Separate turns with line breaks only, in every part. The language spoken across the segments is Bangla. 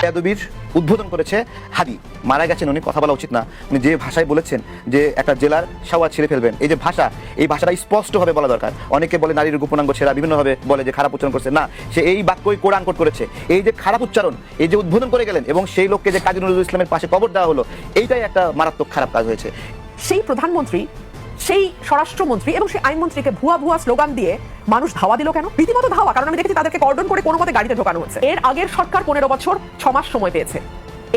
বেয়াদবির উদ্বোধন করেছে হাদি। মারা গেছেন উনি, কথা বলা উচিত না। উনি যে ভাষায় বলেছেন যে একটা জেলার সাওয়া ছিঁড়ে ফেলবেন, এই যে ভাষা, এই ভাষাটা স্পষ্টভাবে বলা দরকার। অনেকে বলে নারীর গোপনাঙ্গ ছেঁড়া, বিভিন্নভাবে বলে যে খারাপ উচ্চারণ করছে, না, সে এই বাক্যই কোরআন কোট করেছে। এই যে খারাপ উচ্চারণ, এই যে উদ্বোধন করে গেলেন এবং সেই লোককে যে কাজী নজরুল ইসলামের পাশে কবর দেওয়া হলো, এইটাই একটা মারাত্মক খারাপ কাজ হয়েছে।
সেই প্রধানমন্ত্রী, সেই স্বরাষ্ট্রমন্ত্রী এবং সেই আইনমন্ত্রীকে ভুয়া ভুয়া স্লোগান দিয়ে মানুষ ধাওয়া দিল কেন? রীতিমতো ধাওয়া, কারণ আমি দেখেছি তাদেরকে কর্ডন করে কোনো মতে গাড়িতে ঢোকানো হচ্ছে। এর আগের সরকার 15 বছর 6 মাস সময় পেয়েছে,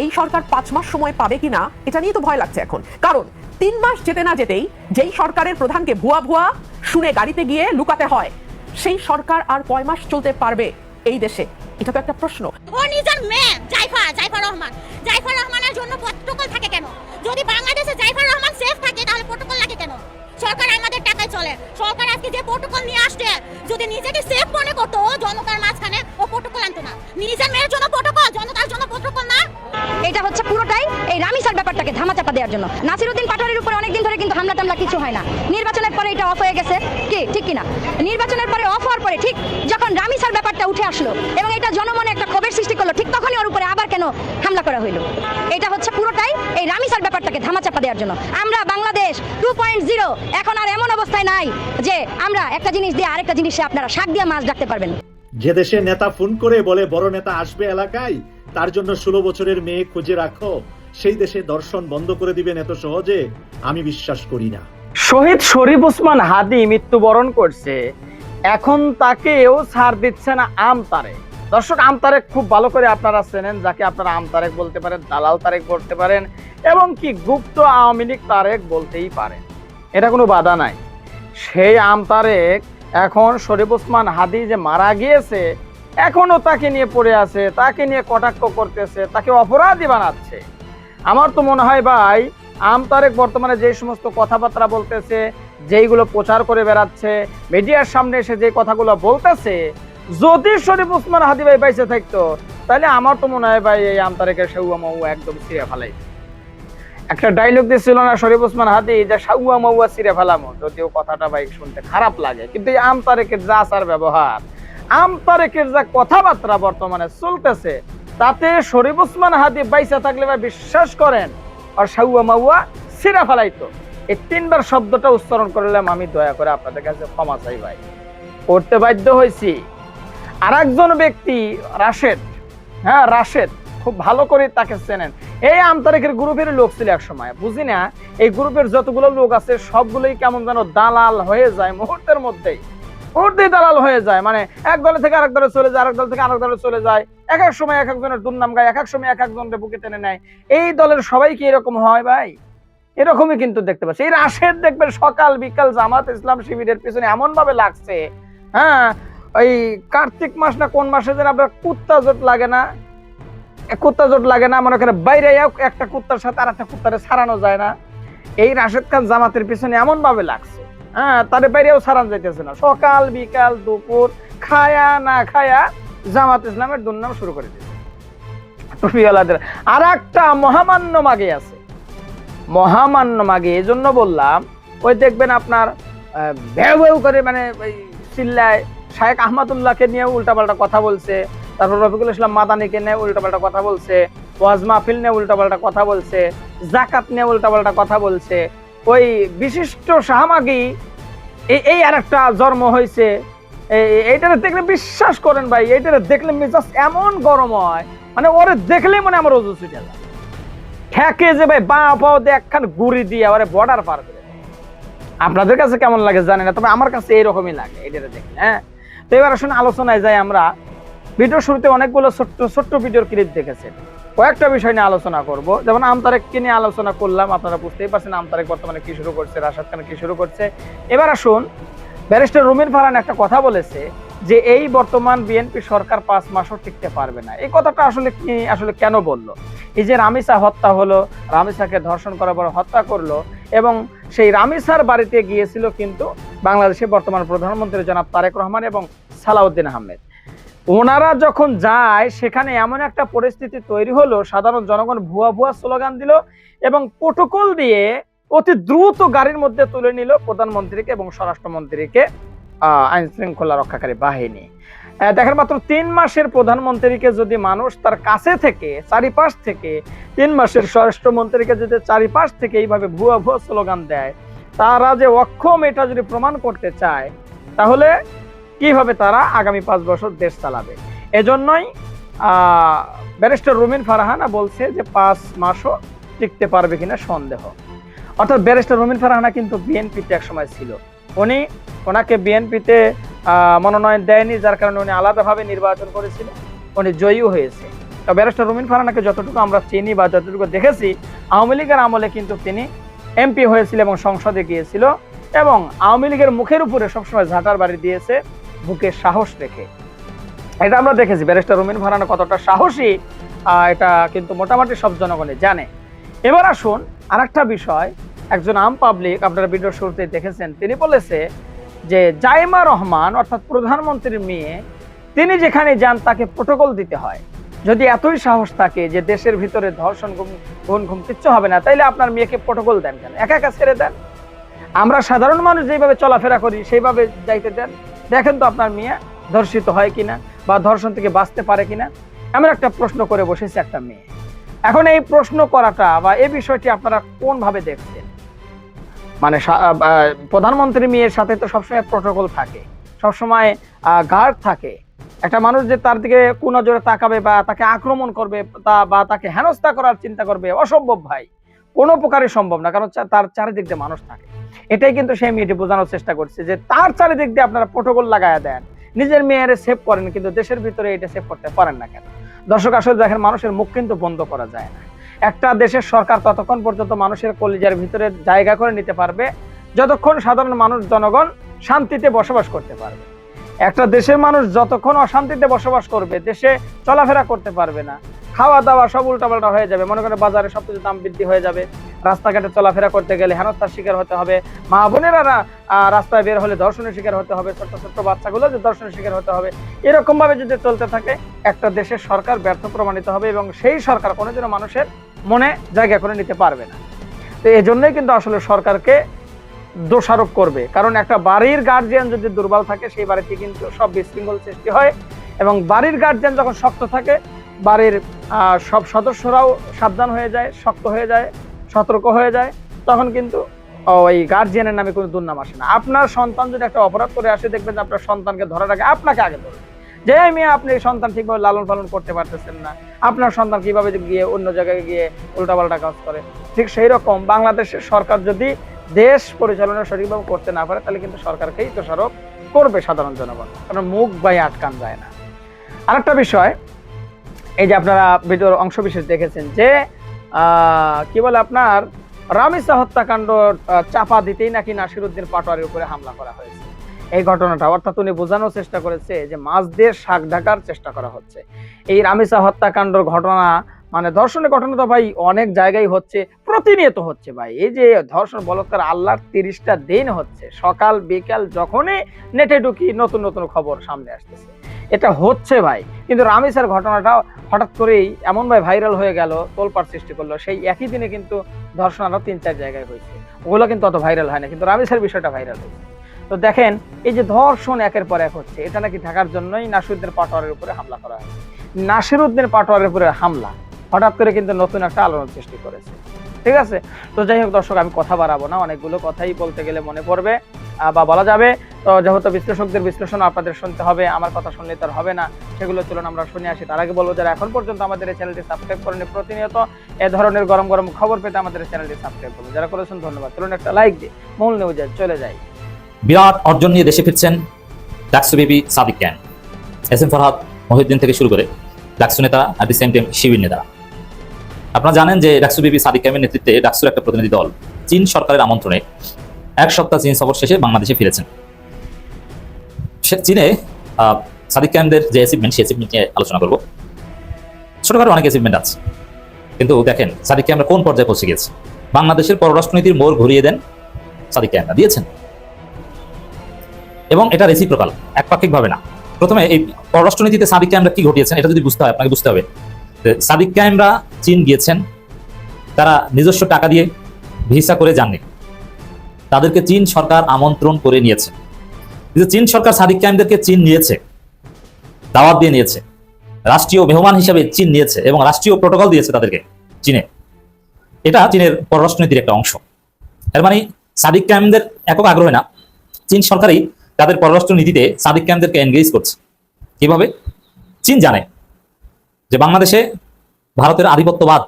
এই সরকার 5 মাস সময় পাবে কিনা এটা নিয়ে তো ভয় লাগছে এখন। কারণ 3 মাস যেতে না যেতেই যেই সরকারের প্রধানকে ভুয়া ভুয়া শুনে গাড়িতে গিয়ে লুকাতে হয়, সেই সরকার আর কয় মাস চলতে পারবে এই দেশে? এটা তো একটা প্রশ্ন।
ও নিজের মেয়ে জাইফা রহমানের জন্য প্রটোকল থাকে কেন? যদি বাংলাদেশে জাইফা রহমান সেফ থাকে তাহলে প্রটোকল লাগে কেন? সরকার আমাদের টাকায় চলে। সরকার আজকে যে প্রটোকল নিয়ে আসছে, যদি নিজেকে সেফ মনে করতো জনতার মাঝখানে, ও প্রটোকল আনতো না। নিজের মেয়ের জন্য প্রটোকল, জনতার জন্য প্রটোকল না।
এটা হচ্ছে পুরোটাই এই রামিসার ব্যাপারটাকে ধামাচাপা দেওয়ার জন্য। নাসিরউদ্দিন পাটোয়ারির উপরে অনেকদিন ধরে কিন্তু হামলা টামলা কিছু হয় না। নির্বাচনের পরে এটা অফ হয়ে গেছে, কি ঠিক কিনা? নির্বাচনের পরে অফ হওয়ার পরে ঠিক যখন রামিসার ব্যাপারটা উঠে আসলো এবং এটা জনমনে একটা ক্ষোভের সৃষ্টি করলো, ঠিক তখনই ওর উপরে আবার কেন হামলা করা হইলো? এটা হচ্ছে পুরোটাই এই রামিসার ব্যাপারটাকে ধামাচাপা দেওয়ার জন্য। আমরা বাংলাদেশ 2.0 এখন আর এমন অবস্থায় নাই যে আমরা একটা জিনিস দিয়ে আরেকটা জিনিসে আপনারা শাক দিয়ে মাছ ডাকতে পারবেন।
যে দেশে নেতা ফোন করে বলে বড় নেতা আসবে এলাকায়, তার জন্য 16 বছরের মেয়ে খুঁজে রাখো, সেই দেশে দর্শন বন্ধ করে দিবেন এত সহজে আমি বিশ্বাস করি না।
শহীদ শরীফ ওসমান হাদি মৃত্যুবরণ করছে, এখন তাকেও ছাড় দিচ্ছে না আমতারেক। দর্শক, আমতারেক খুব ভালো করে আপনারা চেনেন, যাকে আপনারা আমতারেক বলতে পারেন, দালাল তারেক বলতে পারেন, এবং কি গুপ্ত আওয়ামী লীগ তারেক বলতেই পারেন, এটা কোনো বাধা নাই। সেই আমতারেক এখন শরীফ ওসমান হাদি যে মারা গিয়েছে, এখনো তাকে নিয়ে পড়ে আছে, তাকে নিয়ে কটাক্ষ করতেছে, তাকে অপরাধী বানাচ্ছে। আমার তো মনে হয় ভাই, আমতারেক বর্তমানে যে সমস্ত কথাবার্তা বলতেছে, যেইগুলো প্রচার করে বেড়াচ্ছে, মিডিয়ার সামনে এসে যে কথাগুলো বলতেছে, যদি শরীফ ওসমান হাদি ভাই বাইসে থাকতো, তাহলে আমার তো মনে হয় ভাই এই আমতারেকের সাউয়া মাউয়া একদম ছিঁড়ে ফেলাই। একটা ডায়লগ দিয়েছিল না শরীফ ওসমান হাদি, যে সাউয়া মাউয়া ছিঁড়ে ফেলামো, যদিও কথাটা ভাই শুনতে খারাপ লাগে, কিন্তু এই আমতারেকের যা আচার ব্যবহার, আমতারেকের যা কথাবার্তা বর্তমানে চলতেছে, তাতে শরীফ ওসমান হাদি বাইসা থাকলে ভাই বিশ্বাস করেন আর সাউয়া মাউয়া ছিঁড়ে ফেলাইতো। এই 3বার শব্দটা উচ্চারণ করলাম, আমি দয়া করে আপনাদের কাছে ক্ষমা চাই ভাই, করতে বাধ্য হয়েছি। আর একজন ব্যক্তি রাশেদ, হ্যাঁ রাশেদ, খুব ভালো করে তাকে চেনেন। এই আমতারেকের গ্রুপের লোক ছিল এক সময়, বুঝি না, এই গ্রুপের যতগুলো লোক আছে সবগুলোই কেমন যেন দালাল হয়ে যায় মুহূর্তের মধ্যেই দালাল হয়ে যায়। মানে এক দলে থেকে আরেক দলে চলে যায়, আরেক দল থেকে আরেক দলে চলে যায়, এক এক সময় এক একজনের দুর্নাম গায়, এক এক সময় এক একজনের বুকে টেনে নেয়। এই দলের সবাই কি এরকম হয় ভাই? এরকমই কিন্তু দেখতে পাচ্ছি। এই রাশেদ দেখবেন সকাল বিকাল জামাত ইসলাম শিবিরের পিছনে এমন ভাবে লাগছে, হ্যাঁ, ওই কার্তিক মাস না কোন মাসে যেন আপনার কুত্তা জোট লাগে না, মনে করে বাইরে একটা কুত্তার সাথে আর একটা কুত্তারে ছাড়ানো যায় না। এই রাশেদ খান জামাতের পিছনে এমন ভাবে লাগছে, হ্যাঁ, তার বাইরেও ছাড়ানো যাইতেছে না। সকাল বিকাল দুপুর খায়া না খায়া জামাত ইসলামের দুর্নাম শুরু করে দিয়েছে। আর একটা মহামান্য মাগে আছে, মহামান্য মাগে, এই জন্য বললাম, ওই দেখবেন আপনার ভেউ ভেউ করে মানে চিল্লায়, শায়েখ আহমদুল্লাহকে নিয়ে উল্টাপাল্টা কথা বলছে, তারপর রফিকুল ইসলাম মাদানিকে নিয়ে উল্টাপাল্টা কথা বলছে, ওয়াজ মাহফিল নিয়ে উল্টাপাল্টা কথা বলছে, জাকাত নিয়ে উল্টাপাল্টা কথা বলছে। ওই বিশিষ্ট শাহমাগি এই আর একটা জন্ম হয়েছে, এইটারে দেখলে বিশ্বাস করেন ভাই, এইটারে দেখলে মেজাজ এমন গরম হয়, মানে ওরে দেখলে মনে আমার ওজু ছুটে যায়, ঠেকে যে ভাই বা পাও দিয়ে একখান গুড়ি দিয়ে ওরে বর্ডার পার করে। আপনাদের কাছে কেমন লাগে জানি না, তবে আমার কাছে এইরকমই লাগে এইটারে দেখলে। হ্যাঁ, তো এবার আসলে আলোচনায় যাই। আমরা ভিডিও শুরুতে অনেকগুলো ছোট্ট ভিডিওর ক্লিপ দেখেছেন, কয়েকটা বিষয় নিয়ে আলোচনা করব। যেমন আমতারেককে নিয়ে আলোচনা করলাম, আপনারা বুঝতেই পারছেন আমতারেক বর্তমানে কি শুরু করছে, রাশেদ খান কি শুরু করছে। এবার আসুন, ব্যারিস্টার রুমিন ফারহান একটা কথা বলেছে যে এই বর্তমান বিএনপি সরকার 5 মাসও টিকতে পারবে না। এই কথাটা আসলে কেন বললো? এই যে রামিসা হত্যা হলো, রামিসাকে ধর্ষণ করার পর হত্যা করলো, এবং সেই রামিসার বাড়িতে গিয়েছিল কিন্তু বাংলাদেশের বর্তমান প্রধানমন্ত্রী জনাব তারেক রহমান এবং সালাউদ্দিন আহমেদ। ওনারা যখন যায় সেখানে এমন একটা পরিস্থিতি তৈরি হলো, সাধারণ জনগণ ভুয়া স্লোগান দিল এবং প্রটোকল দিয়ে অতি দ্রুত গাড়ির মধ্যে তুলে নিল প্রধানমন্ত্রীকে এবং স্বরাষ্ট্রমন্ত্রীকে আইন শৃঙ্খলা রক্ষাকারী বাহিনী। দেখেন মাত্র 3 মাসের প্রধানমন্ত্রীকে যদি মানুষ তার কাছে থেকে চারিপাশ থেকে 3 মাসের স্বরাষ্ট্রমন্ত্রীকে যদি চারিপাশ থেকে এইভাবে ভুয়া ভুয়া স্লোগান দেয়, তারা যে অক্ষম এটা যদি প্রমাণ করতে চায়, তাহলে কিভাবে তারা আগামী 5 বছর দেশ চালাবে? এজন্যই ব্যারিস্টার রুমিন ফারহানা বলছে যে 5 মাসও টিকতে পারবে কিনা সন্দেহ। অর্থাৎ ব্যারিস্টার রুমিন ফারহানা কিন্তু বিএনপিতে এক সময় ছিল, ওনাকে বিএনপিতে মনোনয়ন দেয়নি, যার কারণে উনি আলাদাভাবে নির্বাচন করেছিলেন, উনি জয়ীও হয়েছে। তো ব্যারিস্টার রুমিন ফারহানাকে যতটুকু আমরা চিনি বা যতটুকু দেখেছি, আওয়ামী লীগের আমলে কিন্তু তিনি এমপি হয়েছিল এবং সংসদে গিয়েছিল, এবং আওয়ামী লীগের মুখের উপরে সবসময় ঝাঁটার বাড়ি দিয়েছে বুকে সাহস রেখে। এটা আমরা দেখেছি ব্যারিস্টার রুমিন ফারহানা কতটা সাহসী, এটা কিন্তু মোটামুটি সব জনগণই জানে। এবার আসুন আরেকটা বিষয়, একজন আম পাবলিক, আপনারা ভিডিও শুরুতে দেখেছেন, তিনি বলেছে যে জাইমা রহমান অর্থাৎ প্রধানমন্ত্রীর মেয়ে, তিনি যেখানে যান তাকে প্রোটোকল দিতে হয়। যদি এতই সাহস থাকে যে দেশের ভিতরে ধর্ষণ গুম কিচ্ছু হবে না, তাইলে আপনার মেয়েকে প্রোটোকল দেন কেন? একা একা ছেড়ে দেন। আমরা সাধারণ মানুষ যেভাবে চলাফেরা করি সেইভাবে যাইতে দেন। দেখেন তো আপনার মেয়ে ধর্ষিত হয় কিনা বা ধর্ষণ থেকে বাঁচতে পারে কিনা। এমন একটা প্রশ্ন করে বসেছে একটা মেয়ে। এখন এই প্রশ্ন করাটা বা এই বিষয়টি আপনারা কোন ভাবে দেখছেন? মানে প্রধানমন্ত্রী মেয়ের সাথে তো সবসময় প্রোটোকল থাকে, সবসময় গার্ড থাকে। একটা মানুষ যে তার দিকে কুনজরে তাকাবে বা তাকে আক্রমণ করবে বা তাকে হেনস্থা করার চিন্তা করবে, অসম্ভব ভাই, কোনো প্রকারই সম্ভব না, কারণ তার চারিদিক দিয়ে মানুষ থাকে। এটাই কিন্তু সেই মেয়েটি বোঝানোর চেষ্টা করছে যে তার চারিদিক দিয়ে আপনারা প্রোটোকল লাগায়া দেন, নিজের মেয়েরে সেভ করেন, কিন্তু দেশের ভিতরে এটা সেভ করতে পারেন না কেন? দর্শক আসলে দেখেন, মানুষের মুখ কিন্তু বন্ধ করা যায় না। একটা দেশের সরকার ততক্ষণ পর্যন্ত মানুষের কলিজার ভিতরে জায়গা করে নিতে পারবে যতক্ষণ সাধারণ মানুষ জনগণ শান্তিতে বসবাস করতে পারবে। একটা দেশের মানুষ যতক্ষণ অশান্তিতে বসবাস করবে, দেশে চলাফেরা করতে পারবে না, খাওয়া দাওয়া সব উল্টাপাল্টা হয়ে যাবে। মনে করেন বাজারে সবকিছু দাম বৃদ্ধি হয়ে যাবে, রাস্তাঘাটে চলাফেরা করতে গেলে হেনস্থার শিকার হতে হবে, মা বোনেরা রাস্তায় বের হলে ধর্ষণের শিকার হতে হবে, ছোট্ট ছোট্ট বাচ্চাগুলো যে ধর্ষণের শিকার হতে হবে। এরকম ভাবে যদি চলতে থাকে, একটা দেশের সরকার ব্যর্থ প্রমাণিত হবে এবং সেই সরকার কোনোদিনও মানুষের মনে জায়গা করে নিতে পারবে না। তো এই জন্যই কিন্তু আসলে সরকারকে দোষারোপ করবে, কারণ একটা বাড়ির গার্জিয়ান যদি দুর্বল থাকে, সেই বাড়িতে কিন্তু সব বিশৃঙ্খল সৃষ্টি হয়, এবং বাড়ির গার্জিয়ান যখন শক্ত থাকে, বাড়ির সব সদস্যরাও সাবধান হয়ে যায়, শক্ত হয়ে যায়, সতর্ক হয়ে যায়, তখন কিন্তু ওই গার্জিয়ানের নামে কোনো দুর্নাম আসে না। আপনার সন্তান যদি একটা অপরাধ করে আসে, দেখবেন যে আপনার সন্তানকে ধরার আগে আপনাকে আগে ধরবে, যে মেয়ে আপনি সন্তান ঠিকভাবে লালন পালন করতে পারতেছেন না, আপনার সন্তান কিভাবে গিয়ে অন্য জায়গায় গিয়ে উল্টাপাল্টা কাজ করে। ঠিক সেই রকম বাংলাদেশের সরকার যদি দেশ পরিচালনা সঠিকভাবে করতে না পারে, তাহলে কিন্তু সরকারকেই দোষারোপ করবে সাধারণ জনগণ, কারণ মুখ বাই আটকান যায় না। আরেকটা বিষয়, এই যে আপনারা ভিডিওর অংশ বিশেষ দেখেছেন যে কি বলে আপনার রামিসা হত্যাকাণ্ড চাপা দিতেই নাকি নাসিরউদ্দিন পাটোয়ারির উপরে হামলা করা হয়েছে। এই ঘটনাটা অর্থাৎ উনি বোঝানোর চেষ্টা করেছে যে মাছ দিয়ে শাক ঢাকার চেষ্টা করা হচ্ছে। এই রামিসা হত্যাকাণ্ডর ঘটনা, মানে ধর্ষণের ঘটনা তো ভাই অনেক জায়গায় হচ্ছে, প্রতিনিয়ত হচ্ছে ভাই। এই যে ধর্ষণ বলৎকার আল্লাহর 30টা দিন হচ্ছে, সকাল বিকাল যখনই নেটে ঢুকি নতুন নতুন খবর সামনে আসতেছে, এটা হচ্ছে ভাই। কিন্তু রামিসার ঘটনাটা হঠাৎ করেই এমন ভাই ভাইরাল হয়ে গেল, তোলপাড় সৃষ্টি করলো। সেই একই দিনে কিন্তু ধর্ষণ আরো 3-4 জায়গায় হয়েছে, ওগুলো কিন্তু অত ভাইরাল হয় না, কিন্তু রামিসার বিষয়টা ভাইরাল হয়েছে। তো দেখেন, এই যে ধর্ষণ একের পর এক হচ্ছে, এটা নাকি ঢাকার জন্যই নাসিরউদ্দিন পাটোয়ারির উপরে হামলা করা হয়। নাসিরউদ্দিন পাটোয়ারির উপরে হামলা হঠাৎ করে কিন্তু নতুন একটা আলোড়ন সৃষ্টি করেছে। ঠিক আছে, তো যাই হোক দর্শক, আমি কথা বাড়াবো না, অনেকগুলো কথাই বলতে গেলে মনে পড়বে বা বলা যাবে। তো যেহেতু বিশ্লেষকদের বিশ্লেষণ আপনাদের শুনতে হবে, আমার কথা শুনলে তার হবে না, সেগুলো চলুন আমরা শুনে আসি। তার আগে বলবো, যারা এখন পর্যন্ত আমাদের এই চ্যানেলটি সাবস্ক্রাইব করেনি, প্রতিনিয়ত এ ধরনের গরম গরম খবর পেতে আমাদের এই চ্যানেলটি সাবস্ক্রাইব করুন। যারা করেছেন ধন্যবাদ। চলুন একটা লাইক দিয়ে মূল নিউজে চলে যাই।
বিরাট অর্জন নিয়ে দেশে ফিরছেন ডাকসু বেবি সাদিক ক্যান, এস এম ফরহাদ, মহিউদ্দিন থেকে শুরু করে ডাকসু নেতা, at the same time Shibir নেতারা। আপনারা জানেন যে ডাকসু বেবি সাদিক ক্যামের নেতৃত্বে ডাকসুর একটা প্রতিনিধি দল চীন সরকারের আমন্ত্রণে 1 সপ্তাহ চীন সফর শেষে বাংলাদেশে ফিরেছেন। চীনে সাদিক ক্যামদের যে অ্যাচিভমেন্ট, সেই অ্যাচিভমেন্ট নিয়ে আলোচনা করবো। ছোটখাটো অনেক অ্যাচিভমেন্ট আছে, কিন্তু দেখেন সাদিক ক্যামরা কোন পর্যায়ে পৌঁছে গেছে। বাংলাদেশের পররাষ্ট্রনীতির মোড় ঘুরিয়ে দেন সাদিক ক্যামরা দিয়েছেন, এবং এটা রেসিপ্রোকাল, একপাক্ষিকভাবে না। প্রথমে এই পররাষ্ট্রনীতিতে সাদিক ক্যামরা কি ঘটিয়েছেন এটা যদি বুঝতে হয়, আপনাকে বুঝতে হবে সাদিক ক্যামরা চীন গিয়েছেন, তারা নিজস্ব টাকা দিয়ে ভিসা করে যাননি, তাদেরকে চীন সরকার আমন্ত্রণ করে নিয়েছে। যে চীন সরকার সাদিক ক্যামদেরকে চীন নিয়েছে, দাওয়াত দিয়ে নিয়েছে, রাষ্ট্রীয় মেহমান হিসেবে চীন নিয়েছে এবং রাষ্ট্রীয় প্রোটোকল দিয়েছে তাদেরকে চীনে। এটা চীনের পররাষ্ট্রনীতির একটা অংশ। এর মানে সাদিক কায়েমদের একক আগ্রহে না, চীন সরকারই তাদের পররাষ্ট্র নীতিতে সাদিক কায়েমদেরকে এনগেজ করছে। কিভাবে? চীন জানে যে বাংলাদেশে ভারতের আধিপত্যবাদ,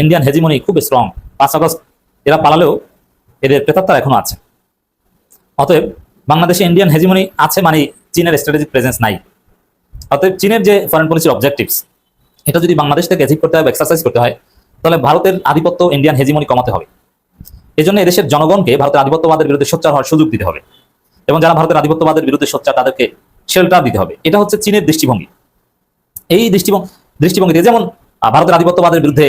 ইন্ডিয়ান হেজিমনি খুব স্ট্রং। 5 আগস্ট এরা পালালেও এদের প্রেতাত্মার এখনো আছে। অতএব বাংলাদেশে ইন্ডিয়ান হেজিমনি আছে মানে চীনের স্ট্র্যাটেজিক প্রেজেন্স নাই। অতএব চীনের যে ফরেন পলিসির অবজেক্টিভস, এটা যদি বাংলাদেশ থেকে অ্যাচিভ করতে হয়, এক্সারসাইজ করতে হয়, তাহলে ভারতের আধিপত্য, ইন্ডিয়ান হেজিমনি কমাতে হবে। এই জন্য এদেশের জনগণকে ভারতের আধিপত্যবাদের বিরুদ্ধে সোচ্চার হওয়ার সুযোগ দিতে হবে এবং যারা ভারতের আধিপত্যবাদের বিরুদ্ধে সোচ্চার তাদেরকে শেল্টার দিতে হবে। এটা হচ্ছে চীনের দৃষ্টিভঙ্গি। এই দৃষ্টিভঙ্গিতে যেমন ভারতের আধিপত্যবাদের বিরুদ্ধে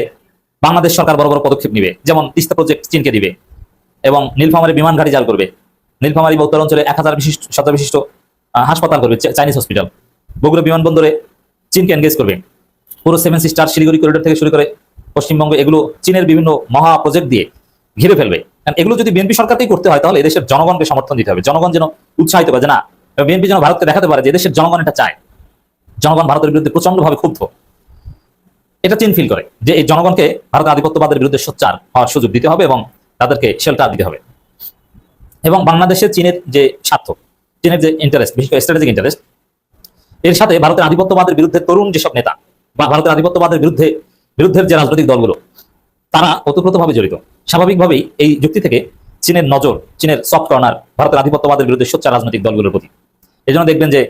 বাংলাদেশ সরকার বড় বড় পদক্ষেপ নিবে, যেমন তিস্তা প্রজেক্ট চীনকে দিবে এবং নীলফামারী বিমান ঘাঁটি জাল করবে, নীলফামারী বা উত্তর অঞ্চলে 1000 শয্যা বিশিষ্ট হাসপাতাল করবে, চাইনিজ হসপিটাল, বগুড়া বিমানবন্দরে চীনকে এনগেজ করবে, পুরো 7 সিস্টার শিলিগুড়ি করিডোর থেকে শুরু করে পশ্চিমবঙ্গ, এগুলো চীনের বিভিন্ন মহা প্রজেক্ট দিয়ে ঘিরে ফেলবে। কারণ এগুলো যদি বিএনপি সরকারকেই করতে হয় তাহলে এদেশের জনগণকে সমর্থন দিতে হবে। জনগণ যেন উৎসাহিত করে যে না, বিএনপি যেন ভারতকে দেখাতে পারে যে এদেশের জনগণ এটা চায়। জনগণ ভারতের বিরুদ্ধে প্রচন্ডভাবে ক্ষুব্ধ, এটা চীন ফিল করে যে এই জনগণকে ভারতের আধিপত্যবাদের বিরুদ্ধে সোচ্চার হওয়ার সুযোগ দিতে হবে এবং তাদেরকে শেল্টার দিতে হবে। এবং বাংলাদেশের চীনের যে স্বার্থ, চীনের যে ইন্টারেস্ট, বিশেষ করে স্ট্র্যাটেজিক ইন্টারেস্ট, এর সাথে ভারতের আধিপত্যবাদের বিরুদ্ধে তরুণ যেসব নেতা বা ভারতের আধিপত্যবাদের বিরুদ্ধের যে রাজনৈতিক দলগুলো, তারা ওতপ্রোতভাবে জড়িত। স্বাভাবিকভাবেই এই যুক্তি থেকে চীনের নজর, চীনের সফট কর্নার ভারতের আধিপত্যবাদের বিরুদ্ধে সোচ্চার রাজনৈতিক দলগুলোর প্রতি। এই জন্য দেখবেন যে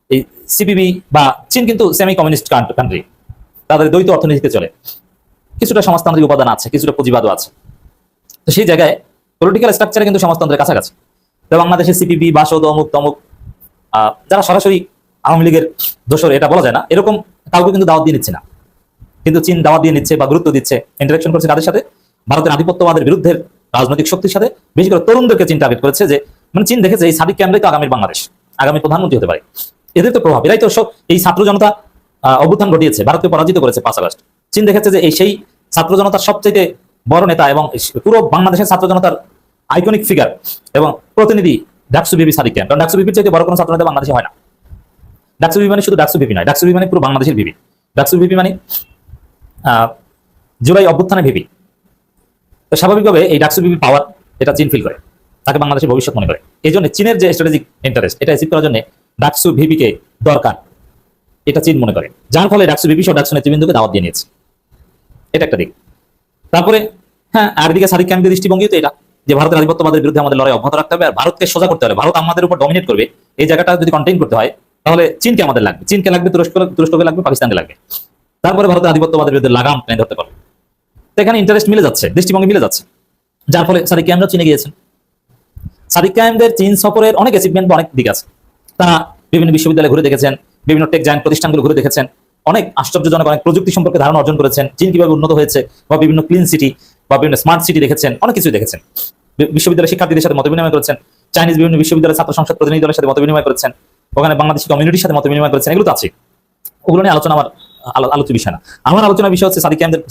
এই সিপিবি বা চীন কিন্তু সেমি কমিউনিস্ট কান্ট্রি, তাদের দ্বৈত অর্থনীতিতে চলে, কিছুটা সমাজতান্ত্রিক উপাদান আছে, কিছুটা পুঁজিবাদও আছে। তো সেই জায়গায় পলিটিক্যাল স্ট্রাকচারে কিন্তু সমাজতন্ত্রের কাছাকাছি। তো বাংলাদেশের সিপিবি, বাসদ, অমুক তমুক, যারা সরাসরি আওয়ামী লীগের দোসর এটা বলা যায় না, এরকম কাউকে কিন্তু দাওয়াত দিয়ে নিচ্ছে না। কিন্তু চীন দাওয়াত দিয়ে নিচ্ছে বা গুরুত্ব দিচ্ছে, ইন্টারাকশন করছে তাদের সাথে, ভারতের আধিপত্যবাদের বিরুদ্ধের রাজনৈতিক শক্তির সাথে। বিশেষ করে তরুণদেরকে চীন টার্গেট করেছে যে মানে চীন দেখেছে এই সাদিক ক্যামেরাই তো আগামীর বাংলাদেশ, আগামী প্রধানমন্ত্রী হতে পারে। এদের তো প্রভাব, এরাই তো এই ছাত্র জনতা অভ্যুত্থান ঘটিয়েছে, ভারতকে পরাজিত করেছে 5 আগস্ট। চীন দেখেছে যে এই সেই ছাত্র জনতার সবচেয়ে বড় নেতা এবং পুরো বাংলাদেশের ছাত্র জনতার আইকনিক ফিগার এবং প্রতিনিধি ডাকসু বিবি সাদিক ক্যাম্প। কারণ ডাকসু বিবির চাইতে বড় কোনো ছাত্র নেতা বাংলাদেশে হয় না। ডাকসু বিবি মানে শুধু ডাকসু বিবি নয়, ডাকসু বিবি মানে পুরো বাংলাদেশের বিবি। ডাকসু বিবি মানে জুলাই অভ্যুত্থানের বিবি। তো স্বাভাবিকভাবে এই ডাকসু বিবি পাওয়ার এটা চীন ফিল করে, তাকে বাংলাদেশের ভবিষ্যৎ মনে করে। এই জন্য চীনের যে স্ট্র্যাটেজিক ইন্টারেস্ট, এটা অ্যাচিভ করার জন্য ডাকসু ভিপিকে দরকার, এটা চীন মনে করে। যার ফলে ডাকসু ভিপি সহ ডাকসু নেতৃবৃন্দকে দাওয়াত দিয়ে নিয়েছে। এটা একটা দিক। তারপরে হ্যাঁ, আর দিকে সাদিক ক্যাম্পের দৃষ্টিভঙ্গি তো এটা যে ভারতের আধিপত্যবাদের বিরুদ্ধে আমাদের লড়াই অব্যাহত রাখতে হবে আর ভারতকে সোজা করতে হবে। ভারত আমাদের উপর ডমিনেট করবে, এই জায়গাটা যদি কন্টেইন করতে হয় তাহলে চীনকে আমাদের লাগবে, চীনকে লাগবে, তুরস্ককে লাগবে, পাকিস্তানকে লাগবে। তারপরে ভারতের আধিপত্যবাদের বিরুদ্ধে লাগাম টেনে ধরতে পারবে। তো এখানে ইন্টারেস্ট মিলে যাচ্ছে, দৃষ্টিভঙ্গি মিলে যাচ্ছে, যার ফলে সাদিক ক্যাম্পরা চীনে গিয়েছেন। সাদিক ক্যাম্পদের চীন সফরের অনেক অ্যাচিভমেন্ট বা অনেক দিক আছে। তারা বিভিন্ন বিশ্ববিদ্যালয় ঘুরে দেখেছেন, বিভিন্ন টেক জায়ান্ট প্রতিষ্ঠানগুলো ঘুরে দেখেছেন, অনেক আশ্চর্যজনক অনেক প্রযুক্তি সম্পর্কে ধারণা অর্জন করেছেন, চীন কিভাবে উন্নত হয়েছে, বা বিভিন্ন ক্লিন সিটি বা বিভিন্ন স্মার্ট সিটি দেখেছেন, অনেক কিছুই দেখেছেন। বিশ্ববিদ্যালয়ের শিক্ষার্থীদের সাথে মত বিনিময় করেছেন, চাইনিজ বিভিন্ন বিশ্ববিদ্যালয়ের ছাত্র সংসদ প্রতিনিধি দলের সাথে মত বিনিময় করেছেন, ওখানে বাংলাদেশি কমিউনিটির সাথে মত বিনিময় করেছেন। এগুলো তো আছে, ওগুলো নিয়ে আলোচনা আমার আলোচ্য বিষয় না। আমার আলোচনার বিষয় হচ্ছে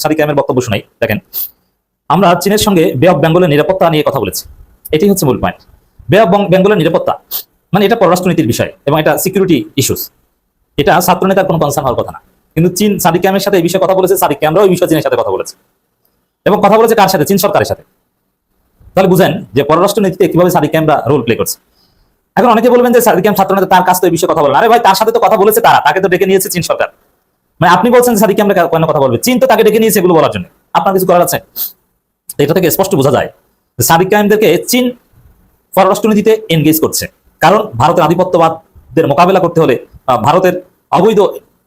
সাদিক ক্যাম্পের বক্তব্য শুনাই। দেখেন, আমরা চীনের সঙ্গে বে অফ বেঙ্গলের নিরাপত্তা নিয়ে কথা বলেছি, এটাই হচ্ছে মূল পয়েন্ট। বে অফ বেঙ্গলের নিরাপত্তা মানে এটা পররাষ্ট্রনীতির বিষয় এবং এটা সিকিউরিটি ইস্যুস, এটা ছাত্র নেতার কোনো কনসার্ন হওয়ার কথা না। কিন্তু চীন সাদিক ক্যাম্পের সাথে এই বিষয়ে কথা বলেছে, সাদিক ক্যাম্পরাও এই বিষয়ে চীনের সাথে কথা বলেছে এবং কথা বলেছে কার সাথে? চীন সরকারের সাথে। তাহলে বুঝেন যে পররাষ্ট্রনীতিতে কিভাবে সাদিক ক্যাম্পরা রোল প্লে করছে। এখন অনেকে বলবেন যে সাদিক ক্যাম্প ছাত্র নেতা, তার কাছ তো এই বিষয়ে কথা বলেন। আরে ভাই, তার সাথে তো কথা বলেছে তারা, তাকে তো ডেকে নিয়েছে চীন সরকার। মানে আপনি বলছেন সাদিক ক্যাম্পরা কেন কথা বলবে? চীন তো তাকে ডেকে নিয়েছে এগুলো বলার জন্য, আপনার কিছু করার আছে? এটা থেকে স্পষ্ট বোঝা যায় যে সাদিক ক্যাম্পদেরকে চীন পররাষ্ট্রনীতিতে এনগেজ করছে। কারণ ভারতের আধিপত্যবাদের মোকাবেলা করতে হলে, ভারতের অবৈধ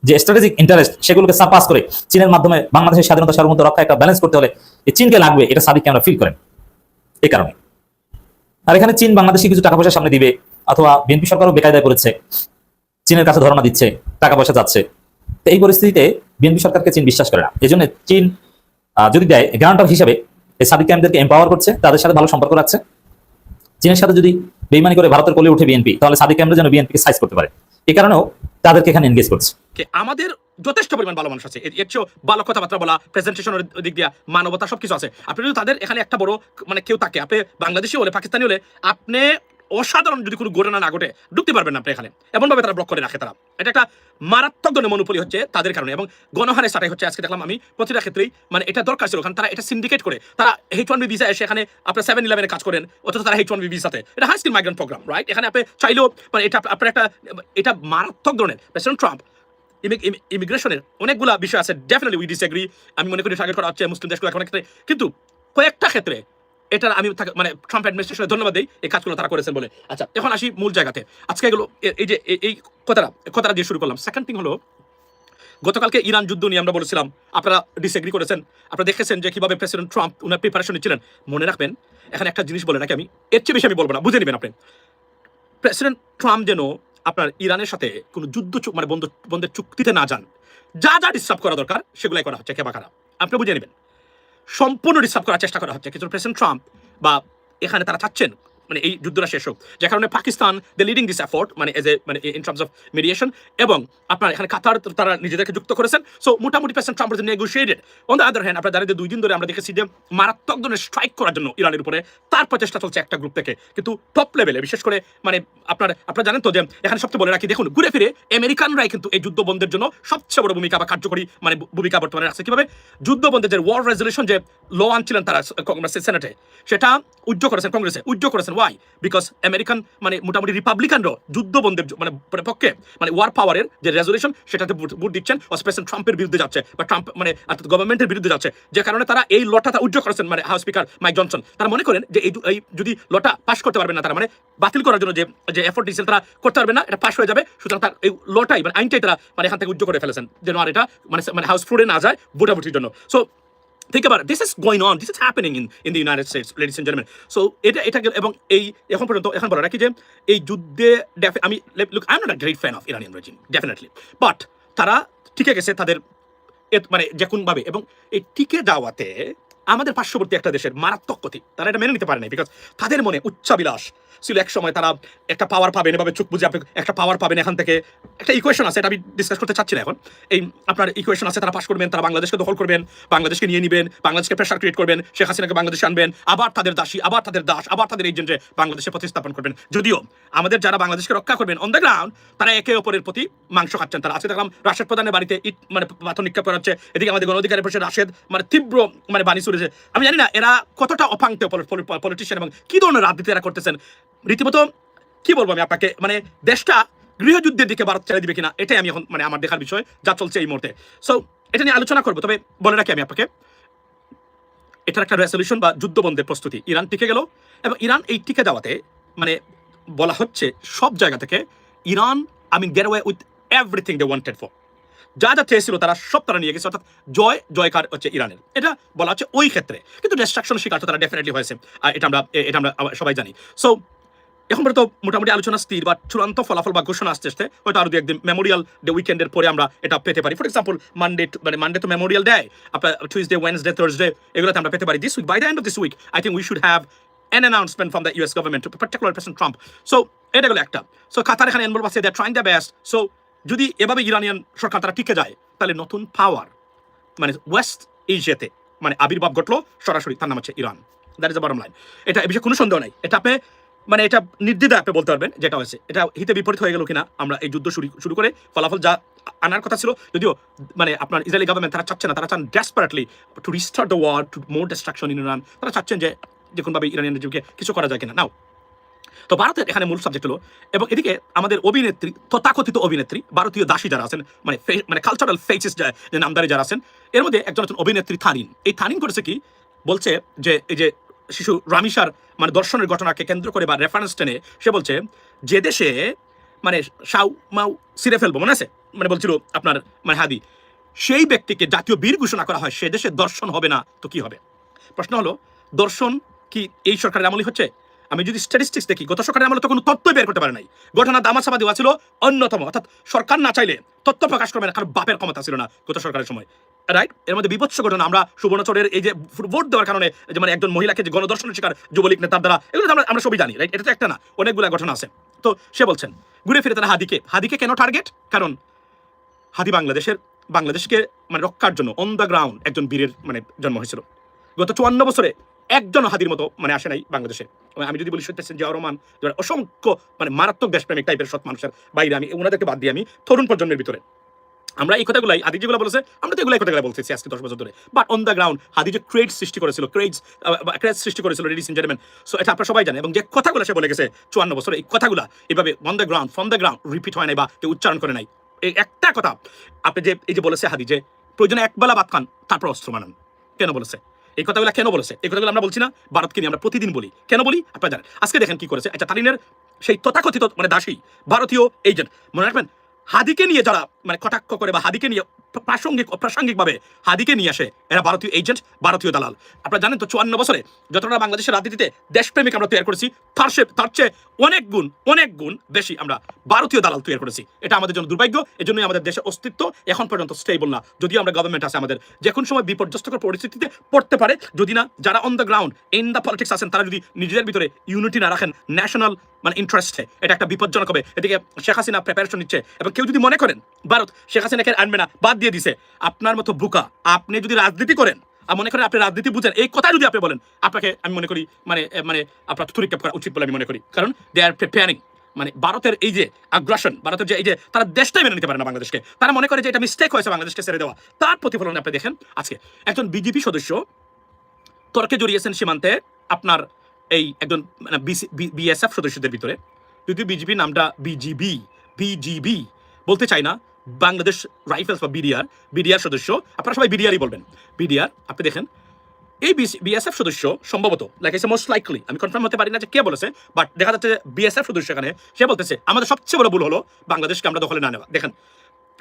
যে স্ট্র্যাটেজিক ইন্টারেস্ট সেগুলোকে সারপাস করে চীনের মাধ্যমে বাংলাদেশের স্বাধীনতা সার্বভৌমত্ব রক্ষা একটা ব্যালেন্স করতে হলে এই চীনকে লাগবে, এটা সাদিক ক্যাম্পরা ফিল করেন। এই কারণে আর এখানে চীন বাংলাদেশে কিছু টাকা পয়সা সামনে দিবে, অথবা বিএনপি সরকারও বেকায়দায় পড়েছে, চীনের কাছে ধরনা দিচ্ছে, টাকা পয়সা যাচ্ছে। তো এই পরিস্থিতিতে বিএনপি সরকারকে চীন বিশ্বাস করে না। এই জন্য চীন যদি দেয় গ্রান্টার হিসেবে এই সাদিক ক্যাম্পদেরকে এম্পাওয়ার করছে, তাদের সাথে ভালো সম্পর্ক রাখছে। চীনের সাথে যদি বেইমানি করে ভারতের কোলে উঠে বিএনপি, তাহলে সাদিক ক্যাম্পরা যেন বিএনপিকে সাইজ করতে পারে, এই কারণেও তাদেরকে এখানে এনগেজ করছে।
আমাদের যথেষ্ট পরিমাণ ভালো মানুষ আছে, এর চেয়েও ভালো কথাবার্তা বলা, প্রেজেন্টেশনের দিক দিয়ে মানবতা সবকিছু আছে। আপনি যদি তাদের এখানে একটা বড় মানে কেউ থাকে, আপনি বাংলাদেশি হলে, পাকিস্তানি হলে, আপনি অসাধারণ যদি কোনো ঘটনা না ঘটে ঢুকতে পারবেন না আপনি এখানে, এমনভাবে তারা ব্লক করে রাখে তারা। এটা একটা মারাত্মক ধরনের মনোপলি হচ্ছে তাদের কারণে, এবং গণহারে সাটাই হচ্ছে। আজকে দেখলাম আমি প্রতিটা ক্ষেত্রেই মানে এটা দরকার ছিল, কারণ তারা এটা সিন্ডিকেট করে, তারা H1B ভিসা এসে এখানে আপনার 7-11 কাজ করেন, অথচ তারা H1B ভিসাতে, এটা high skill migrant program, right? এখানে আপনি চাইলেও মানে এটা আপনার একটা, এটা মারাত্মক ধরনের। প্রেসিডেন্ট ট্রাম্প ইমিগ্রেশনের অনেকগুলা বিষয় আছে, ডেফিনেটলি উই ডিসএগ্রি। আমি মনে করি টার্গেট করা হচ্ছে মুসলিম দেশগুলো অনেক ক্ষেত্রে, কিন্তু কয়েকটা ক্ষেত্রে এটা আমি মানে ট্রাম্প অ্যাডমিনিস্ট্রেশনের ধন্যবাদ দিই এই কাজগুলো তারা করেছেন বলে। আচ্ছা, এখন আসি মূল জায়গাতে। আজকে এগুলো এই যে এই কথাটা দিয়ে শুরু করলাম। সেকেন্ড থিং হলো, গতকালকে ইরান যুদ্ধ নিয়ে আমরা বলেছিলাম, আপনারা ডিসএগ্রি করেছেন, আপনারা দেখেছেন যে কিভাবে প্রেসিডেন্ট ট্রাম্প উনার প্রিপারেশন নিচ্ছিলেন। মনে রাখবেন, এখানে একটা জিনিস বলে নাকি আমি, এর চেয়ে বেশি আমি বলবো না, বুঝে নেবেন আপনি। প্রেসিডেন্ট ট্রাম্প যেন আপনার ইরানের সাথে কোনো যুদ্ধ মানে বন্ধের চুক্তিতে না যান, যা যা ডিস্টার্ব করা দরকার সেগুলাই করা হচ্ছে কেবাকারা, আপনি বুঝে নেবেন। সম্পূর্ণ ডিস্টার্ব করার চেষ্টা করা হচ্ছে, কিন্তু প্রেসিডেন্ট ট্রাম্প বা এখানে তারা চাচ্ছেন মানে এই যুদ্ধটা শেষ হোক, যে কারণে পাকিস্তান দে লিডিং দিস এফোর্ট মানে এজ এ মানে ইন টার্মস অফ মিডিয়েশন, এবং আপনার এখানে কাতার তারা নিজেদেরকে যুক্ত করেছেন। সো মোটামুটি president Trump negotiated. On the other hand আপনার দাঁড়িয়ে 2 দিন ধরে আমরা দেখেছি যে মারাত্মক ধরনের স্ট্রাইক করার জন্য ইরানের উপরে তার প্রচেষ্টা চলছে একটা গ্রুপ থেকে, কিন্তু টপ লেভেলে বিশেষ করে মানে আপনারা জানেন তো যে এখানে সবচেয়ে বলে রাখি, দেখুন ঘুরে ফিরে আমেরিকানরাই কিন্তু এই যুদ্ধ বন্ধের জন্য সবচেয়ে বড় ভূমিকা বা কার্যকরী মানে ভূমিকা বর্তমানে রাখছে। কিভাবে যুদ্ধ বন্ধের যে ওয়ার রেজলিউশন যে ল আনছিলেন তারা কংগ্রেসের সেনেটে, সেটা উজ্জ্ব করেছেন, কংগ্রেসে উজ্জ্ব করেছেন। ওয়াই? বিকজ আমেরিকান মানে মোটামুটি রিপাবলিকানরাও যুদ্ধ বন্ধের মানে পক্ষে মানে ওয়ার পাওয়ারের যে রেজলিউশন সেটাতে ভোট দিচ্ছেন, প্রেসিডেন্ট ট্রাম্পের বিরুদ্ধে যাচ্ছে বা ট্রাম্প মানে গভর্নমেন্টের বিরুদ্ধে যাচ্ছে, যে কারণে তারা এই লটা উজ্জ্ব করেছেন। মানে হাউস স্পিকার মাইক জনসন তারা মনে করেন যে এই যদি লটা পাস করতে পারবেন না, তারা মানে বাতিল করার জন্য যে এফোর্ট দিচ্ছেন তারা করতে পারবে না, এটা পাস হয়ে যাবে। সুতরাং তার এই লটাই মানে আইনটাই তারা মানে এখান থেকে উজ্জ্ব করে ফেলেছেন, যেন আর এটা মানে হাউস ফ্লোরে না যায় ভোটাভুটির জন্য। So think about it. This is going on. This is happening in the United States, ladies and gentlemen. So এটা এবং এই এখন পর্যন্ত এখন বলা রাখি যে এই যুদ্ধে আমি look, I'm not a great fan of Iranian regime, definitely, but তারা টিকে গেছে তাদের মানে যে কোনভাবে, এবং এই টিকে যাওয়াতে আমাদের পার্শ্ববর্তী একটা দেশের মারাত্মক ক্ষতি, তারা এটা মেনে নিতে পারে না। বিকজ তাদের মনে উচ্চাবিলাস ছিল এক সময় তারা একটা পাওয়ার পাবেন, এভাবে চোখ বুঝে আপনি একটা পাওয়ার পাবেন। এখান থেকে একটা ইকুয়েশন আছে, এটা আমি ডিসকাস করতে চাচ্ছি না এখন। এই আপনার ইকুয়েশন আছে, তারা পাস করবেন, তারা বাংলাদেশকে দখল করবেন, বাংলাদেশকে নিয়ে নেবেন, বাংলাদেশকে প্রেশার ক্রিয়েট করবেন, শেখ হাসিনাকে বাংলাদেশে আনবেন, আবার তাদের দাসী, আবার তাদের দাস, আবার তাদের এজেন্টে বাংলাদেশে প্রতিস্থাপন করবেন। যদিও আমাদের যারা বাংলাদেশকে রক্ষা করবেন অন দ্য গ্রাউন্ড, তারা একে অপরের প্রতি মাংস খাচ্ছেন। তারা আজকে দেখলাম রাশেদ প্রধানের বাড়িতে ইট মানে পাথর নিক্ষেপ করা হচ্ছে, এদিকে আমাদের গণ অধিকারের পক্ষে রাশেদ মানে তীব্র মানে বাণী ছড়িয়েছে। আমি জানি না এরা কতটা অপাঙ্ক্ত পলিটিশিয়ান এবং কি ধরনের রাজনীতি এরা করতেছেন। রীতিমতো কি বলবো আমি আপনাকে, মানে দেশটা গৃহযুদ্ধের দিকে ভারত ছেড়ে দিবে কিনা, এটাই আমি এখন মানে আমার দেখার বিষয় যা চলছে এই মুহূর্তে। সো এটা নিয়ে আলোচনা করবো, তবে বলে রাখি আমি আপনাকে, এটার একটা রেজলিউশন বা যুদ্ধবন্ধের প্রস্তুতি ইরান টিকে গেল, এবং ইরান এই টিকে যাওয়াতে মানে বলা হচ্ছে সব জায়গা থেকে Iran get away with everything they wanted for, যা যা চেয়েছিল তারা সব তারা নিয়ে গেছে, অর্থাৎ জয়কার হচ্ছে ইরানের। এটা বলা হচ্ছে ওই ক্ষেত্রে, কিন্তু ডিস্ট্রাকশন শিকার তো তারা ডেফিনেটলি হয়েছে, এটা আমরা সবাই জানি। সো এখন পর্যন্ত মোটামুটি আলোচনা স্থির, বা চূড়ান্ত ফলাফল বা ঘোষণা আসতে আসতে হয়তো আরো 2-1 দিন মেমোরিয়াল ডে উইকেন্ডের পরে আমরা এটা পেতে পারি। ফর এক্সাম্পল মানডে তো মেমোরিয়াল ডে, আপনার টিউসডে, ওয়েডনেসডে, থার্সডে এগুলোতে আমরা পেতে পারি। This week, by the end of this week, I think we should have an announcement from the US government, particularly President Trump. So এটা গেল একটা। সো কাতার এখানে ইনভলভ আছে, they are trying the best. So যদি এভাবে ইরানিয়ান সরকার তারা টিকে যায়, তাহলে নতুন পাওয়ার মানে ওয়েস্ট এশিয়াতে মানে আবির্ভাব ঘটলো সরাসরি, তার নাম হচ্ছে Iran. That is the bottom line. এটা এ বিষয়ে কোনো সন্দেহ নাই। এটা আপনি মানে এটা নির্দ্বিধায় আপনি বলতে পারবেন যেটা হয়েছে, এটা হিতে বিপরীত হয়ে গেল কিনা। আমরা এই যুদ্ধ শুরু করে ফলাফল যা আনার কথা ছিল, যদিও মানে আপনার ইসরায়েলি গভর্নমেন্ট তারা চাচ্ছে না, তারা চান desperately to restart the war, to more destruction in Iran. তারা চাচ্ছেন যে কোনোভাবে ইরানিয়ান রেজিমকে কিছু করা যায় কিনা। নাও তো ভারতের এখানে মূল সাবজেক্ট হলো, এবং এদিকে আমাদের অভিনেত্রী, তথাকথিত অভিনেত্রী, ভারতীয় দাসী যারা আছেন, মানে কালচারাল ফেসেস যে নামদারি যারা আছেন, এর মধ্যে একজন অভিনেত্রী থানিন। এই থানিন করেছে কি, বলছে যে এই যে শিশু রামিসার মানে দর্শনের ঘটনাকে কেন্দ্র করে বা রেফারেন্স টেনে সে বলছে যে দেশে মানে সাউ মাউ সিরে ফেলবো, মনে আছে মানে বলছিল আপনার মানে হাদি, সেই ব্যক্তিকে জাতীয় বীর ঘোষণা করা হয়, সে দেশে দর্শন হবে না তো কি হবে? প্রশ্ন হলো, দর্শন কি এই সরকারের আমলই হচ্ছে? আমি যদি স্ট্যাটিস্টিক্স দেখি, গত সরকারের আমলে তো কোনো তথ্য বের করতে পারে নাই। ঘটনা দামাচাপা দেওয়া ছিল অন্যতম, অর্থাৎ সরকার না চাইলে তথ্য প্রকাশ করবে না, কারণ বাপের ক্ষমতা ছিল না গত সরকারের সময়, রাইট? এর মধ্যে বিভৎস ঘটনা আমরা সুবর্ণচরের এই যে ভোট দেওয়ার কারণে যে মানে একজন মহিলাকে যে গণদর্শনের শিকার যুবলীগ নেতার দ্বারা, এগুলো আমরা সবই জানি, রাইট? এটা তো একটা না, অনেকগুলো ঘটনা আছে। তো সে বলছেন ঘুরে ফিরে তারা হাদিকে কেন টার্গেট? কারণ হাদি বাংলাদেশকে মানে রক্ষার জন্য অন দ্য গ্রাউন্ড একজন বীরের মানে জন্ম হয়েছিল। গত 54 বছরে একজন হাদির মতো মানে আসে নাই বাংলাদেশে। আমি যদি বলি শহীদ প্রেসিডেন্ট জিয়াউর রহমান, অসংখ্য মানে মারাত্মক দেশপ্রেমিক টাইপের সৎ মানুষের বাইরে আমি ওনাদেরকে বাদ দিয়ে আমি তরুণ প্রজন্মের ভিতরে আমরা এই কথাগুলাই হাদি যেগুলো বলেছে আমরা তো এগুলো কথাগুলো বলতেছি আজকে 10 বছর ধরে। বাট অন দ্য গ্রাউন্ড হাদি যে ক্রেজ সৃষ্টি করেছিল, ক্রেজ সৃষ্টি করেছিল লেডিস এন্ড জেন্টলম্যান, সো এটা আপনারা সবাই জানেন। এবং যে কথাগুলো সে বলে গেছে 54 বছরে, এই কথাগুলো এভাবে on the ground from the ground repeat হয় নাই বা কেউ উচ্চারণ করে নাই। এই একটা কথা আপনি যে এই যে বলেছে হাদি যে প্রয়োজনে একবেলা ভাত খান তারপর অস্ত্র মানান, কেন বলেছে এই কথাগুলো? কেন বলেছে এই কথাগুলো? আমরা বলছি না, ভারতকে নিয়ে আমরা প্রতিদিন বলি। কেন বলি আপনারা জানেন। আজকে দেখেন কি করেছে একটা তালিনের সেই তথাকথিত মানে দাসী ভারতীয় এজেন্ট, মনে রাখবেন হাদিকে নিয়ে যারা মানে কটাক্ষ করে বা হাদিকে নিয়ে অপ্রাসঙ্গিকভাবে হাদিকে নিয়ে আসে, এরা ভারতীয় এজেন্ট, ভারতীয় দালাল। আপনারা জানেন তো 54 বছরে যতটা বাংলাদেশের রাজনীতিতে দেশপ্রেমিক আমরা তৈরি করেছি, তার চেয়ে অনেক গুণ বেশি আমরা ভারতীয় দালাল তৈরি করেছি। এটা আমাদের জন্য দুর্ভাগ্য। এই জন্যই আমাদের দেশের অস্তিত্ব এখন পর্যন্ত স্টেবল না। যদিও আমরা গভর্নমেন্ট আছে, আমাদের যে কোনো সময় বিপর্যস্তকর পরিস্থিতিতে পড়তে পারে যদি না যারা on the ground in the politics আছেন তারা যদি নিজেদের ভিতরে ইউনিটি না রাখেন, ন্যাশনাল মানে ইন্টারেস্টে, এটা একটা বিপজ্জনক হবে। এদিকে শেখ হাসিনা প্রিপারেশন নিচ্ছে এবং কেউ যদি মনে করেন ভারত শেখ হাসিনাকে আনবে না, বাদ দিয়ে দিছে, আপনার মতো বুকা। আপনি যদি রাজনীতি করেন আর মনে করেন আপনি রাজনীতি বুঝেন, এই কথা যদি আপনি বলেন, আপনাকে আমি মনে করি মানে আপনার থুরিক্ষেপ করা উচিত বলে আমি মনে করি। কারণ দে আর প্রিপেয়ারিং মানে ভারতের এই যে আগ্রাসন, ভারতের যে এই যে তারা দেশটাই মেনে নিতে পারে না বাংলাদেশকে, তারা মনে করে যে এটা মিস্টেক হয়েছে বাংলাদেশকে ছেড়ে দেওয়া, তার প্রতিফলন আপনি দেখেন। আজকে একজন বিজেপি সদস্য তর্কে জড়িয়েছেন সীমান্তে আপনার এই একজন বিএসএফ সদস্যদের ভিতরে, যদি বিজেপি নামটা বিজিবি বলতে চাই না, বাংলাদেশ রাইফেলস বা বিডিআর সদস্য, আপনারা সবাই বিডিআরই বলবেন, বিডিআর। আপনি দেখেন এই বিএসএফ সদস্য সম্ভবত লাইক মোস্ট লাইকলি, আমি কনফার্ম হতে পারি না যে কে বলেছে, বাট দেখা যাচ্ছে যে বিএসএফ সদস্য এখানে সে বলতেছে আমাদের সবচেয়ে বড় ভুল হলো বাংলাদেশকে আমরা দখলে না নেওয়া। দেখেন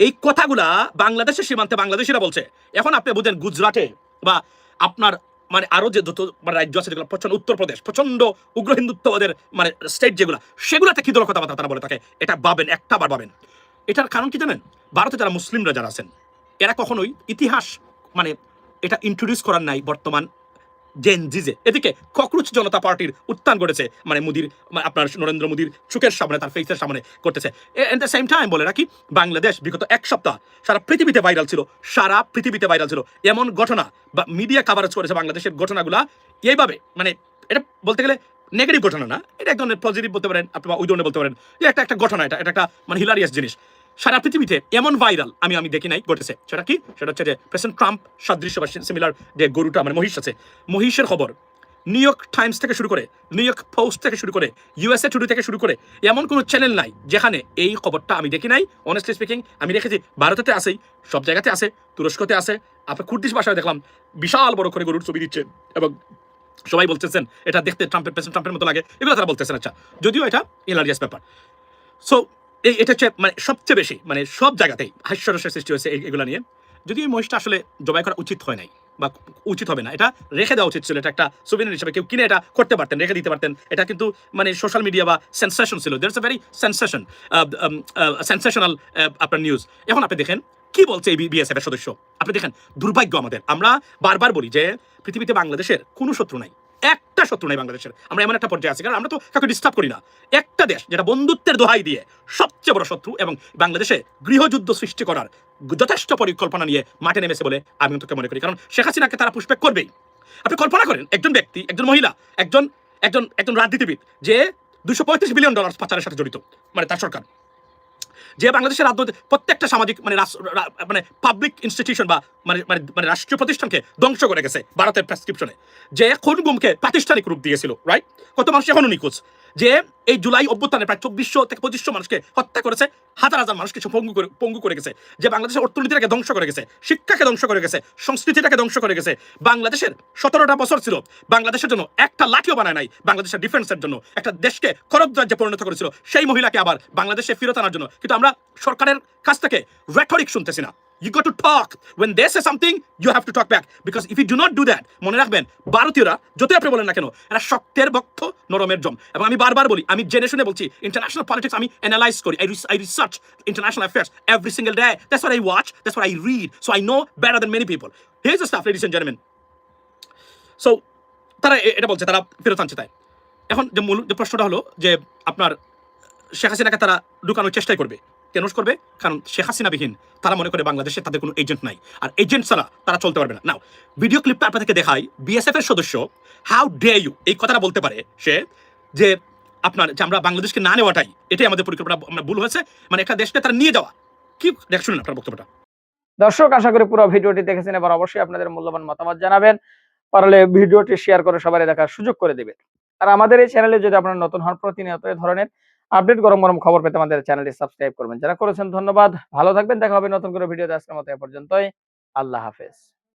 এই কথাগুলা বাংলাদেশের সীমান্তে বাংলাদেশিরা বলছে। এখন আপনি বুঝেন গুজরাটে বা আপনার মানে আরো যে যত রাজ্য আছে যেগুলো প্রচন্ড, উত্তরপ্রদেশ প্রচন্ড উগ্র হিন্দুত্ববাদের মানে স্টেট যেগুলো, সেগুলোতে কি দল কথাবার্তা তারা বলে থাকে, এটা ভাবেন, একটা বার ভাবেন। এটার কারণ কি জানেন? ভারতে যারা মুসলিমরা যারা আছেন এরা কখনোই ইতিহাস মানে এটা ইন্ট্রোডিউস করার নাই বর্তমান জেনজিজে। এদিকে ককরোচ জনতা পার্টির উত্থান ঘটেছে মানে মোদির, আপনার নরেন্দ্র মোদির চোখের সামনে, তার ফেসের সামনে করতেছে। এট দ্য সেম টাইম বলে রাখি বাংলাদেশ বিগত এক সপ্তাহ সারা পৃথিবীতে ভাইরাল ছিল, এমন ঘটনা বা মিডিয়া কাভারেজ করেছে বাংলাদেশের ঘটনাগুলা এইভাবে, মানে এটা বলতে গেলে নেগেটিভ ঘটনা না, এটা এক ধরনের পজিটিভ বলতে পারেন আপনি, ওই ধরনের বলতে পারেন যে একটা ঘটনা, এটা একটা মানে হিলারিয়াস জিনিস। সারা পৃথিবীতে এমন ভাইরাল আমি দেখি নাই ঘটেছে। সেটা কি? সেটা হচ্ছে যে প্রেসিডেন্ট ট্রাম্প সাদৃশ্য বা সিমিলার যে গরুটা মানে মহিষ আছে, মহিষের খবর নিউ ইয়র্ক টাইমস থেকে শুরু করে, নিউ ইয়র্ক পোস্ট থেকে শুরু করে, ইউএসএ টুডে থেকে শুরু করে এমন কোনো চ্যানেল নাই যেখানে এই খবরটা আমি দেখি নাই। অনেস্টলি স্পিকিং আমি দেখেছি ভারতেতে আছেই, সব জায়গাতে আছে, তুরস্কতে আছে, আপনার কুর্দিশ ভাষায় দেখলাম বিশাল বড় করে গরুর ছবি দিচ্ছে এবং সবাই বলতেছেন এটা দেখতে প্রেসিডেন্ট ট্রাম্পের মতো লাগে, এগুলো তারা বলতেছেন। আচ্ছা, যদিও এটা হিলারিয়াস ব্যাপার। সো এটা হচ্ছে মানে সবচেয়ে বেশি মানে সব জায়গাতেই হাস্যরসের সৃষ্টি হয়েছে এগুলো নিয়ে। যদি এই মহিষটা আসলে জবাই করা উচিত হয় নাই বা উচিত হবে না, এটা রেখে দেওয়া উচিত ছিল, এটা একটা সুবিধার হিসেবে কেউ কিনে এটা করতে পারতেন, রেখে দিতে পারতেন। এটা কিন্তু মানে সোশ্যাল মিডিয়া বা সেন্সেশন ছিল, there is a very sensational আপনার নিউজ। এখন আপনি দেখেন কি বলছে এই বিএসএফ এর সদস্য, আপনি দেখেন দুর্ভাগ্য আমাদের। আমরা বারবার বলি যে পৃথিবীতে বাংলাদেশের কোনো শত্রু নাই, একটা শত্রু নাই বাংলাদেশের। আমরা এমন একটা পর্যায়ে আছি, কারণ আমরা তো কাউকে ডিস্টার্ব করি না। একটা দেশ যেটা বন্ধুত্বের দোহাই দিয়ে সবচেয়ে বড় শত্রু এবং বাংলাদেশে গৃহযুদ্ধ সৃষ্টি করার যথেষ্ট পরিকল্পনা নিয়ে মাঠে নেমেছে বলে আমি তোকে মনে করি। কারণ শেখ হাসিনাকে তারা পুশব্যাক করবেই। আপনি কল্পনা করেন একজন ব্যক্তি, একজন মহিলা, একজন রাজনীতিবিদ যে $235 বিলিয়ন পাচারের সাথে জড়িত, মানে তার সরকার, যে বাংলাদেশের প্রত্যেকটা সামাজিক মানে পাবলিক ইনস্টিটিউশন বা মানে রাষ্ট্রীয় প্রতিষ্ঠানকে ধ্বংস করে গেছে ভারতের প্রেসক্রিপশনে, যে খুন গুমকে প্রাতিষ্ঠানিক রূপ দিয়েছিল, রাইট? কত মানুষ এখনো নিখোঁজ, যে এই জুলাই অভ্যুত্থানে প্রায় 2400 থেকে 2500 মানুষকে হত্যা করেছে, হাজার হাজার মানুষকে পঙ্গু করে গেছে, যে বাংলাদেশের অর্থনীতিটাকে ধ্বংস করে গেছে, শিক্ষাকে ধ্বংস করে গেছে, সংস্কৃতিটাকে ধ্বংস করে গেছে। বাংলাদেশের 17টা বছর ছিল বাংলাদেশের জন্য একটা লাঠিও বানায় নাই, বাংলাদেশের ডিফেন্সের জন্য একটা দেশকে খরবরাজ্যে পরিণত করেছিল, সেই মহিলাকে আবার বাংলাদেশে ফিরত আনার জন্য। কিন্তু আমরা সরকারের কাছ থেকে রেটরিক শুনতেছি না। You got to talk. When they say something, you have to talk back. Because if you do not do that, মনে রাখবেন ভারতীয়রা যতই আপনি বলেন না কেন, এরা শক্তের ভক্ত, নরমের জম। এবং আমি বারবার বলি, আমি জেনে শুনে বলছি, ইন্টারন্যাশনাল পলিটিক্স আমি অ্যানালাইজ করি, I research international affairs every single day. That's what I watch, that's what I read. So I know better than many people. Here's the stuff, ladies and gentlemen. So তারা এটা বলছে, তারা ফেরত আনছে। তাই এখন যে মূল যে প্রশ্নটা হলো যে আপনার শেখ হাসিনাকে তারা ঢুকানোর চেষ্টাই করবে, কেন করবে? কারণ শেখ হাসিনা বিহীন তারা মনে করে বাংলাদেশে তাদের কোনো এজেন্ট নাই, আর এজেন্ট ছাড়া তারা চলতে পারবে না। নাও ভিডিও ক্লিপটা আপনাদেরকে দেখাই। বিএসএফ এর সদস্য হাউ ডে ইউ এই কথাটা বলতে পারে সে, যে আপনার যে আমরা বাংলাদেশকে না নেওয়াটাই এটাই আমাদের পরিকল্পনা, আমরা ভুল হয়েছে, মানে একটা দেশকে তারা নিয়ে যাওয়া। কি দেখ শুনুন আপনার বক্তব্যটা।
দর্শক আশা করি পুরো ভিডিওটি দেখেছেন, এবার অবশ্যই আপনাদের মূল্যবান মতামত জানাবেন, পারলে ভিডিওটি শেয়ার করে সবাই দেখার সুযোগ করে দিবেন। আর আমাদের এই চ্যানেলে যদি আপনারা নতুন হন, প্রতিনিয়ত এই ধরনের আপডেট গরম গরম খবর পেতে আমাদের চ্যানেলটি সাবস্ক্রাইব করবেন। যারা করেছেন ধন্যবাদ, ভালো থাকবেন, দেখা হবে নতুন করে ভিডিওতে। আজকের মতো এ পর্যন্তই, আল্লাহ হাফেজ।